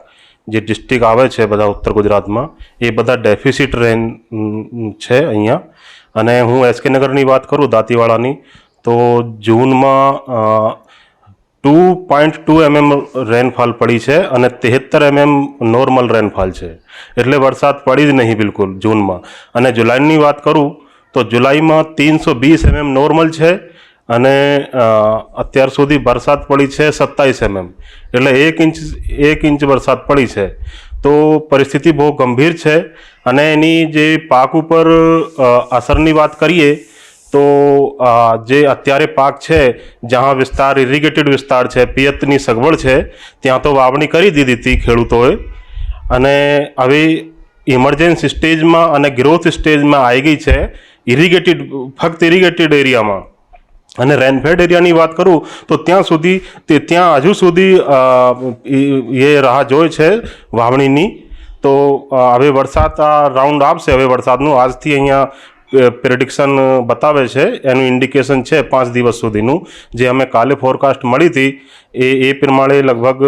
Speaker 3: જે ડિસ્ટ્રિક્ટ આવે છે બધા ઉત્તર ગુજરાતમાં, એ બધા ડેફિસિટ રેન છે અહીંયા. અને હું એસકે નગરની વાત કરું, દાંતીવાડાની, તો જૂનમાં 2.2 mm રેનફોલ પડી છે અને 73 mm નોર્મલ રેનફોલ છે. એટલે વરસાદ પડી જ નહીં બિલકુલ જૂનમાં. અને જુલાઈની વાત કરું તો જુલાઈમાં 320 mm નોર્મલ છે અને અત્યાર સુધી વરસાદ પડી છે 27 mm, એટલે 1 ઇંચ વરસાદ પડી છે. તો પરિસ્થિતિ બહુ ગંભીર છે. અને એની જે પાક ઉપર અસરની વાત કરીએ તો જે અત્યારે પાક છે, જ્યાં વિસ્તાર ઇરિગેટેડ વિસ્તાર છે, પિયતની સગવડ છે, ત્યાં તો વાવણી કરી દીધી હતી ખેડૂતોએ, અને હવે ઇમરજન્સી સ્ટેજમાં અને ગ્રોથ સ્ટેજમાં આવી ગઈ છે ફક્ત ઇરિગેટેડ એરિયામાં. અને રેનફેડ એરિયાની વાત કરું તો ત્યાં હજુ સુધી એ રાહ જોઈ છે વાવણીની. તો હવે વરસાદ રાઉન્ડ આવશે હવે વરસાદનું. આજથી અહીંયા પ્રેડિક્શન બતાવે છે, એનું ઇન્ડિકેશન છે 5 દિવસ સુધીનું, જે અમે કાલે ફોરકાસ્ટ મળી હતી એ પ્રમાણે લગભગ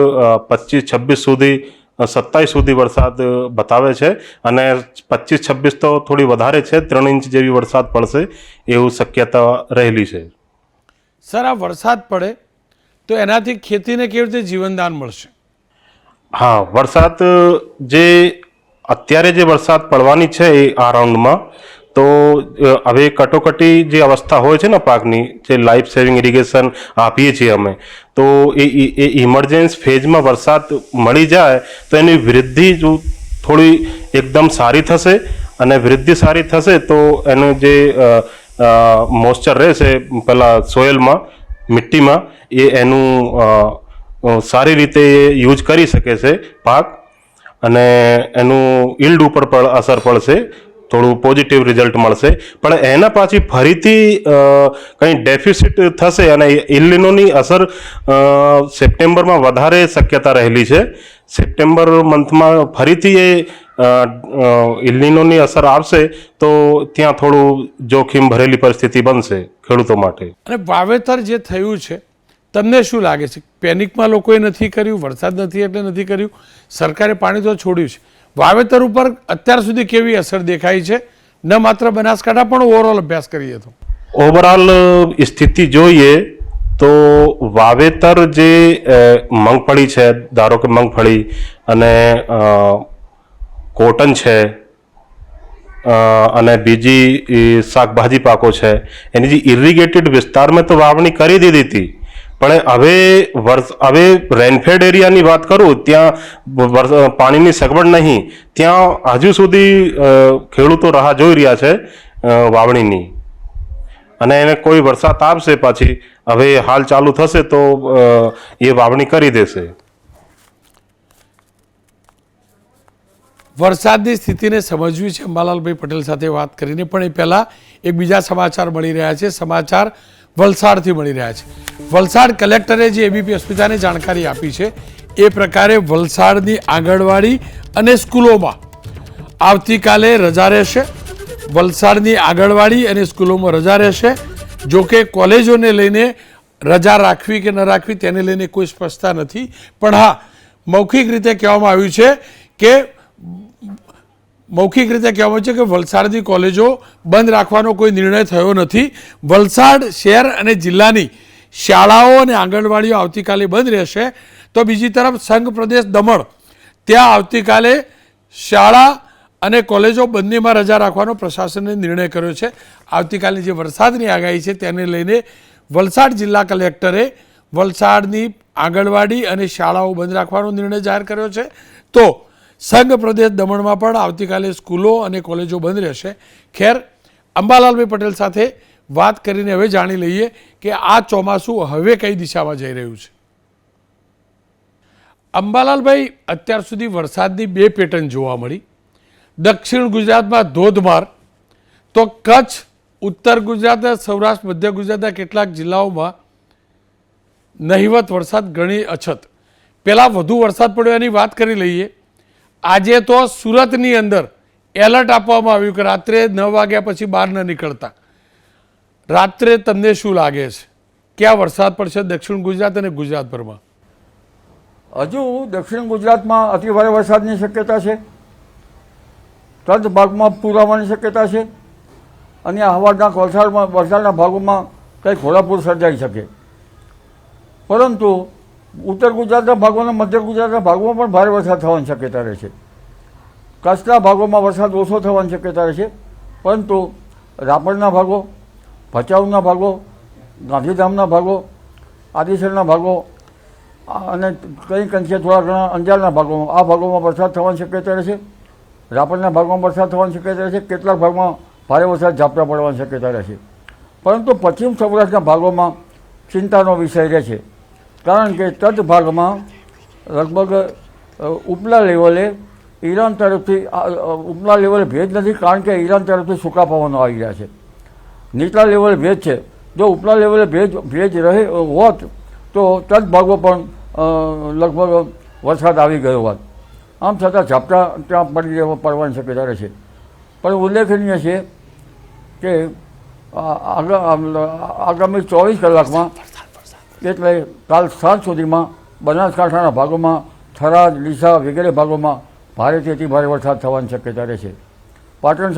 Speaker 3: 25-26 સુધી 27 સુધી વરસાદ બતાવે છે. અને 25-26 તો થોડી વધારે છે, 3 ઇંચ જેવી વરસાદ પડશે એવું શક્યતા રહેલી છે.
Speaker 1: સર, આ વરસાદ પડે તો એનાથી ખેતીને કેવી રીતે જીવનદાન મળશે?
Speaker 3: હા, વરસાદ જે અત્યારે જે વરસાદ પડવાની છે એ આ રાઉન્ડમાં, તો હવે કટોકટી જે અવસ્થા હોય છે ને પાકની, જે લાઈફ સેવિંગ ઇરિગેશન આપીએ છીએ અમે, તો એ ઇમરજન્સી ફેઝમાં વરસાદ મળી જાય તો એની વૃદ્ધિ જો થોડી એકદમ સારી થશે. અને વૃદ્ધિ સારી થશે તો એનું જે મોઇસ્ચર રહેશે પેલા સોઇલમાં, મિટ્ટીમાં, એનું સારી રીતે યુઝ કરી શકે છે પાક, અને એનું ઈલ્ડ ઉપર પણ અસર પડશે, થોડું પોઝિટિવ રિઝલ્ટ મળશે. પણ એના પાછી ફરીથી કંઈ ડેફિસિટ થશે અને ઇલ્લિનોની અસર સપ્ટેમ્બરમાં વધારે શક્યતા રહેલી છે. સપ્ટેમ્બર મંથમાં ફરીથી એ ઇલ્લિનોની અસર આવશે તો ત્યાં થોડું જોખીમ ભરેલી પરિસ્થિતિ બનશે ખેડૂતો માટે.
Speaker 1: અને વાવેતર જે થયું છે, તમને શું લાગે છે? પેનિકમાં લોકોએ નથી કર્યું, વરસાદ નથી એટલે નથી કર્યું, સરકારે પાણી તો છોડ્યું છે. વાવેતર ઉપર અત્યાર સુધી કેવી અસર દેખાય છે, ન માત્ર બનાસકાંઠા પણ ઓવરઓલ અભ્યાસ કરીએ તો?
Speaker 3: ઓવરઓલ સ્થિતિ જોઈએ તો વાવેતર જે મગફળી છે, ધારો કે મગફળી અને કોટન છે અને બીજી શાકભાજી પાકો છે, એની જે ઇરિગેટેડ વિસ્તારમાં તો વાવણી કરી દીધી હતી. પણ હવે રેનફેડ એરિયાની વાત કરું, ત્યાં પાણીની સગવડ નહીં, ત્યાં હજુ સુધી ખેડૂતો રાહ જોઈ રહ્યા છે વાવણીની. અને એને કોઈ વરસાદ આવશે પછી, હવે હાલ ચાલુ થશે તો એ વાવણી કરી દેશે.
Speaker 1: વરસાદની સ્થિતિને સમજવી છે અંબાલાલભાઈ પટેલ સાથે વાત કરીને, પણ એ પહેલાં એક બીજા સમાચાર મળી રહ્યા છે. સમાચાર વલસાડથી મળી રહ્યા છે. વલસાડ કલેક્ટરે જે એબીપી અસ્મિતાને જાણકારી આપી છે એ પ્રકારે વલસાડની આંગણવાડી અને સ્કૂલોમાં આવતીકાલે રજા રહેશે. વલસાડની આંગણવાડી અને સ્કૂલોમાં રજા રહેશે. જોકે કોલેજોને લઈને રજા રાખવી કે ન રાખવી તેને લઈને કોઈ સ્પષ્ટતા નથી. પણ હા, મૌખિક રીતે કહેવામાં આવ્યું છે કે વલસાડની કોલેજો બંધ રાખવાનો કોઈ નિર્ણય થયો નથી. વલસાડ શહેર અને જિલ્લાની શાળાઓ અને આંગણવાડીઓ આવતીકાલે બંધ રહેશે. તો બીજી તરફ સંઘ પ્રદેશ દમણ, ત્યાં આવતીકાલે શાળા અને કોલેજો બંનેમાં રજા રાખવાનો પ્રશાસને નિર્ણય કર્યો છે. આવતીકાલની જે વરસાદની આગાહી છે તેને લઈને વલસાડ જિલ્લા કલેક્ટરે વલસાડની આંગણવાડી અને શાળાઓ બંધ રાખવાનો નિર્ણય જાહેર કર્યો છે. તો સંઘ પ્રદેશ દમણમાં પણ આવતીકાલે સ્કૂલો અને કોલેજો બંધ રહેશે. ખેર, અંબાલાલભાઈ પટેલ સાથે વાત કરીને હવે જાણી લઈએ કે આ ચોમાસું હવે કઈ દિશામાં જઈ રહ્યું છે. અંબાલાલભાઈ, અત્યાર સુધી વરસાદની બે પેટર્ન જોવા મળી. દક્ષિણ ગુજરાતમાં ધોધમાર, તો કચ્છ, ઉત્તર ગુજરાત, સૌરાષ્ટ્ર, મધ્ય ગુજરાતના કેટલાક જિલ્લાઓમાં નહિવત વરસાદ, ઘણી અછત. પહેલાં વધુ વરસાદ પડ્યો એની વાત કરી લઈએ. આજે તો સુરતની અંદર એલર્ટ આપવામાં આવ્યું કે રાત્રે 9 વાગ્યા પછી બહાર ન નીકળતા. રાત્રે તમને શું લાગે છે, ક્યાં વરસાદ પડશે દક્ષિણ ગુજરાત અને ગુજરાતભરમાં?
Speaker 4: હજુ દક્ષિણ ગુજરાતમાં અતિભારે વરસાદની શક્યતા છે, તદ ભાગમાં પૂર આવવાની શક્યતા છે, અને હવાના વલસાડના ભાગોમાં કંઈક ઘોડાપૂર સર્જાઈ શકે. પરંતુ ઉત્તર ગુજરાતના ભાગોના મધ્ય ગુજરાતના ભાગોમાં પણ ભારે વરસાદ થવાની શક્યતા રહે છે. કચ્છના ભાગોમાં વરસાદ ઓછો થવાની શક્યતા રહે છે, પરંતુ રાપરના ભાગો, ભચાઉના ભાગો, ગાંધીધામના ભાગો, આદિસરના ભાગો અને કંઈક અંશે થોડા ઘણા અંજારના ભાગોમાં આ ભાગોમાં વરસાદ થવાની શક્યતા રહે છે. રાપરના ભાગમાં વરસાદ થવાની શક્યતા રહે છે. કેટલાક ભાગમાં ભારે વરસાદ ઝાપટા પડવાની શક્યતા રહે છે. પરંતુ પશ્ચિમ સૌરાષ્ટ્રના ભાગોમાં ચિંતાનો વિષય રહે છે, કારણ કે તદ ભાગમાં લગભગ ઉપલા લેવલે ઈરાન તરફથી ઉપલા લેવલે ભેજ નથી, કારણ કે ઈરાન તરફથી સૂકા પવનો આવી રહ્યા છે. નીચલા લેવલે ભેજ છે. જો ઉપલા લેવલે ભેજ રહે હોત તો તદ ભાગો પણ લગભગ વરસાદ આવી ગયો હોત. આમ છતાં ઝાપટા ત્યાં પડવાની શક્યતા રહે છે. પણ ઉલ્લેખનીય છે કે આગામી 24 કલાકમાં એટલે કાલ સાંજ સુધીમાં બનાસકાંઠાના ભાગોમાં, થરાદ, ડીસા વગેરે ભાગોમાં ભારેથી અતિ ભારે વરસાદ થવાની શક્યતા રહે છે. પાટણ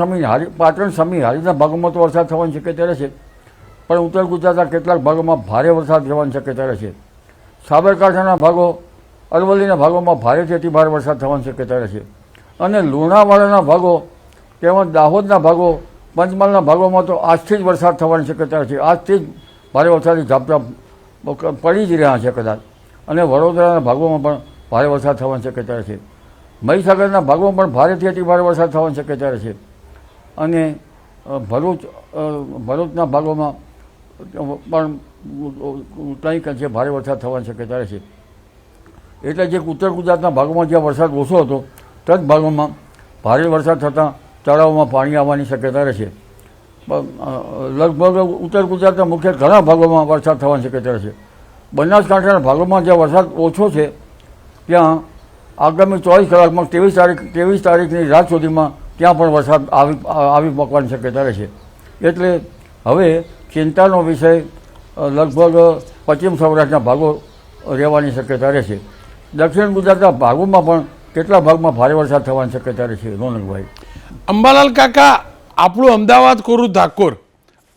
Speaker 4: સમી હારીના ભાગોમાં તો વરસાદ થવાની શક્યતા રહે છે, પણ ઉત્તર ગુજરાતના કેટલાક ભાગોમાં ભારે વરસાદ થવાની શક્યતા રહે છે. સાબરકાંઠાના ભાગો, અરવલ્લીના ભાગોમાં ભારેથી અતિ ભારે વરસાદ થવાની શક્યતા રહે છે. અને લુણાવાડાના ભાગો તેમજ દાહોદના ભાગો, પંચમહાલના ભાગોમાં તો આજથી જ વરસાદ થવાની શક્યતા રહે છે. આજથી જ ભારે વરસાદની ઝાપટા પડી જ રહ્યા છે કદાચ. અને વડોદરાના ભાગોમાં પણ ભારે વરસાદ થવાની શક્યતા રહે છે. મહીસાગરના ભાગોમાં પણ ભારેથી અતિ ભારે વરસાદ થવાની શક્યતા રહે છે. અને ભરૂચના ભાગોમાં પણ કંઈક અંશે ભારે વરસાદ થવાની શક્યતા રહે છે. એટલે જે ઉત્તર ગુજરાતના ભાગોમાં જ્યાં વરસાદ ઓછો હતો તે જ ભાગોમાં ભારે વરસાદ થતાં તળાવમાં પાણી આવવાની શક્યતા રહે છે. લગભગ ઉત્તર ગુજરાતના મુખ્ય ઘણા ભાગોમાં વરસાદ થવાની શક્યતા રહે છે. બનાસકાંઠાના ભાગોમાં જ્યાં વરસાદ ઓછો છે ત્યાં આગામી 24 કલાકમાં 23 તારીખની રાત સુધીમાં ત્યાં પણ વરસાદ આવી પકવાની શક્યતા રહે છે. એટલે હવે ચિંતાનો વિષય લગભગ પશ્ચિમ સૌરાષ્ટ્રના ભાગો રહેવાની શક્યતા રહે છે. દક્ષિણ ગુજરાતના ભાગોમાં પણ કેટલા ભાગમાં ભારે વરસાદ થવાની શક્યતા રહે છે. રોનકભાઈ,
Speaker 1: અંબાલાલ કાકા, આપણું અમદાવાદ કોરું ધાકોર,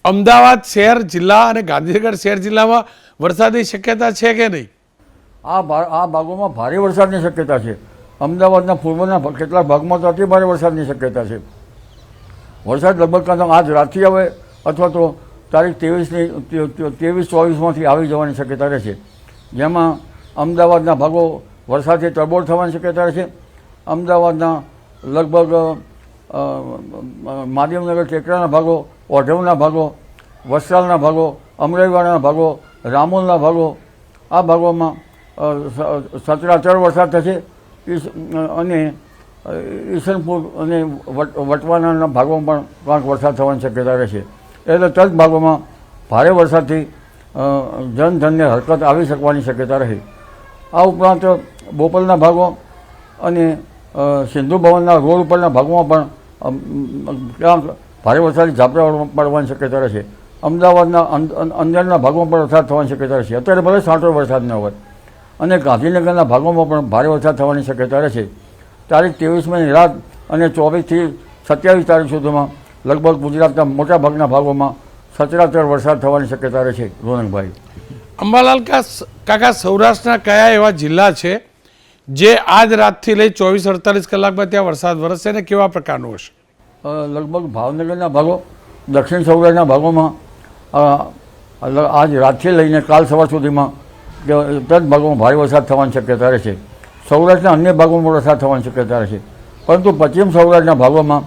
Speaker 1: અમદાવાદ શહેર જિલ્લા અને ગાંધીનગર શહેર જિલ્લામાં વરસાદની શક્યતા છે કે નહીં?
Speaker 4: આ ભાગોમાં ભારે વરસાદની શક્યતા છે. અમદાવાદના પૂર્વના કેટલાક ભાગમાં તો અતિ ભારે વરસાદની શક્યતા છે. વરસાદ લગભગ આજ રાતથી આવે અથવા તો તારીખ 23-24માંથી આવી જવાની શક્યતા રહે છે. જેમાં અમદાવાદના ભાગો વરસાદથી તરબોળ થવાની શક્યતા રહે છે. અમદાવાદના લગભગ માધ્યમનગર ટેકરાના ભાગો, ઓઢવના ભાગો, વસ્ત્રાલના ભાગો, અમરાઈવાડાના ભાગો, રામોલના ભાગો, આ ભાગોમાં સચરાચર વરસાદ થશે. અને ઈસનપુર અને વટવાનાના ભાગોમાં પણ ક્યાંક વરસાદ થવાની શક્યતા રહેશે. એટલે તદ ભાગોમાં ભારે વરસાદથી જનધનને હરકત આવી શકવાની શક્યતા રહે. આ ઉપરાંત બોપલના ભાગો અને સિંધુ ભવનના રોડ ઉપરના ભાગોમાં પણ ક્યાંક ભારે વરસાદની ઝાપટા પડવાની શક્યતા રહેશે. અમદાવાદના અંદરના ભાગોમાં પણ વરસાદ થવાની શક્યતા રહેશે. અત્યારે ભલે સાંટો વરસાદ ન હોય. અને ગાંધીનગરના ભાગોમાં પણ ભારે વરસાદ થવાની શક્યતા રહેશે. તારીખ 23મીની રાત અને 24થી 27 તારીખ સુધીમાં લગભગ ગુજરાતના મોટા ભાગના ભાગોમાં સચરાચર વરસાદ થવાની શક્યતા રહેશે. રોનકભાઈ,
Speaker 1: અંબાલાલ કાકા, સૌરાષ્ટ્રના કયા એવા જિલ્લા છે જે આજ રાતથી લઈ 24-48 કલાકમાં ત્યાં વરસાદ વરસશે અને કેવા પ્રકારનો હશે?
Speaker 4: લગભગ ભાવનગરના ભાગો, દક્ષિણ સૌરાષ્ટ્રના ભાગોમાં આજ રાતથી લઈને કાલ સવાર સુધીમાં તદ ભાગોમાં ભારે વરસાદ થવાની શક્યતા રહેશે. સૌરાષ્ટ્રના અન્ય ભાગોમાં વરસાદ થવાની શક્યતા રહેશે. પરંતુ પશ્ચિમ સૌરાષ્ટ્રના ભાગોમાં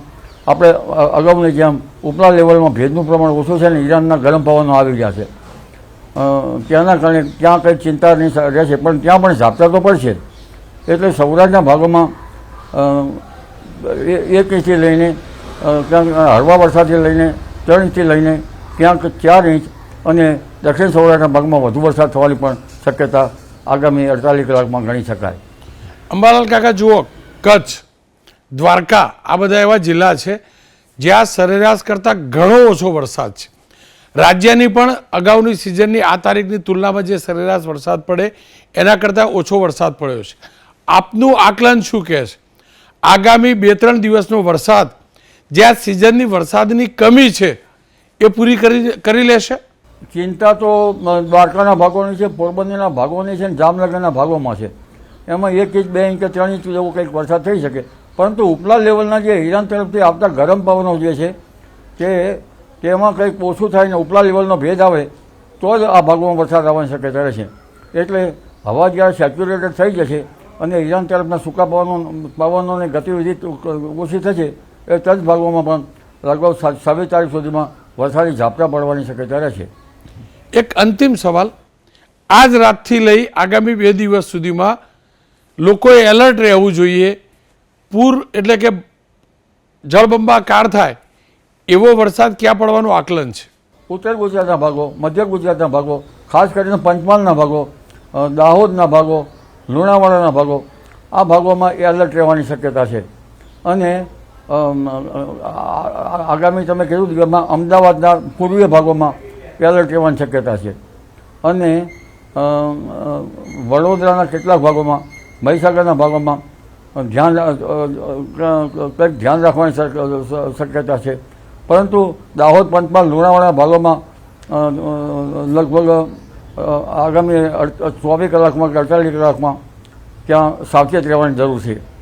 Speaker 4: આપણે અગાઉની જેમ ઉપલા લેવલમાં ભેજનું પ્રમાણ ઓછું છે અને ઈરાનના ગરમ પવનો આવી ગયા છે. ત્યાંના કારણે ત્યાં કંઈ ચિંતા નહીં રહેશે, પણ ત્યાં પણ ઝાપટા તો પડશે. એટલે સૌરાષ્ટ્રના ભાગોમાં 1 ઇંચથી લઈને ક્યાંક હળવા વરસાદથી લઈને 3 ઇંચથી લઈને ક્યાંક 4 ઇંચ અને દક્ષિણ સૌરાષ્ટ્રના ભાગમાં વધુ વરસાદ થવાની પણ શક્યતા આગામી 48 કલાકમાં ગણી શકાય.
Speaker 1: અંબાલાલ કાકા, જુઓ, કચ્છ, દ્વારકા આ બધા એવા જિલ્લા છે જ્યાં સરેરાશ કરતાં ઘણો ઓછો વરસાદ છે. રાજ્યની પણ અગાઉની સિઝનની આ તારીખની તુલનામાં જે સરેરાશ વરસાદ પડે એના કરતાં ઓછો વરસાદ પડ્યો છે. આપનું આકલન શું કહે છે? આગામી 2-3 દિવસનો વરસાદ જ્યાં સિઝનની વરસાદની કમી છે એ પૂરી કરી લેશે?
Speaker 4: ચિંતા તો દ્વારકાના ભાગોની છે, પોરબંદરના ભાગોની છે, અને જામનગરના ભાગોમાં છે. એમાં 1 ઇંચ 2 ઇંચ કે 3 ઇંચ જેવો કંઈક વરસાદ થઈ શકે, પરંતુ ઉપલા લેવલના જે ઈરાન તરફથી આવતા ગરમ પવનો જે છે તેમાં કંઈક ઓછું થાય ને ઉપલા લેવલનો ભેજ આવે તો જ આ ભાગોમાં વરસાદ આવવાની શક્યતા રહે છે. એટલે હવા જ્યારે સેચ્યુરેટેડ થઈ જશે અને ઈરાન તરફના સૂકા પવનોની ગતિવિધિ ઓછી થશે એ જ ભાગોમાં પણ લગભગ 27 તારીખ સુધીમાં વરસાદી ઝાપટા પડવાની શક્યતા રહે છે.
Speaker 1: એક અંતિમ સવાલ, આજ રાતથી લઈ આગામી 2 દિવસ સુધીમાં લોકોએ એલર્ટ રહેવું જોઈએ. પૂર એટલે કે જળબંબાકાર થાય એવો વરસાદ ક્યાં પડવાનું આકલન છે?
Speaker 4: ઉત્તર ગુજરાતના ભાગો, મધ્ય ગુજરાતના ભાગો, ખાસ કરીને પંચમહાલના ભાગો, દાહોદના ભાગો, લુણાવાડાના ભાગો, આ ભાગોમાં એલર્ટ રહેવાની શક્યતા છે. અને આગામી તમે કીધું દિવસમાં અમદાવાદના પૂર્વીય ભાગોમાં એલર્ટ રહેવાની શક્યતા છે. અને વડોદરાના કેટલાક ભાગોમાં, મહીસાગરના ભાગોમાં કંઈક ધ્યાન રાખવાની શક્યતા છે. પરંતુ દાહોદ, પંચમહાલ, લુણાવાડા ભાગોમાં લગભગ આગામી 24 કલાકમાં કે 48 કલાકમાં ત્યાં સાવચેત રહેવાની જરૂર છે.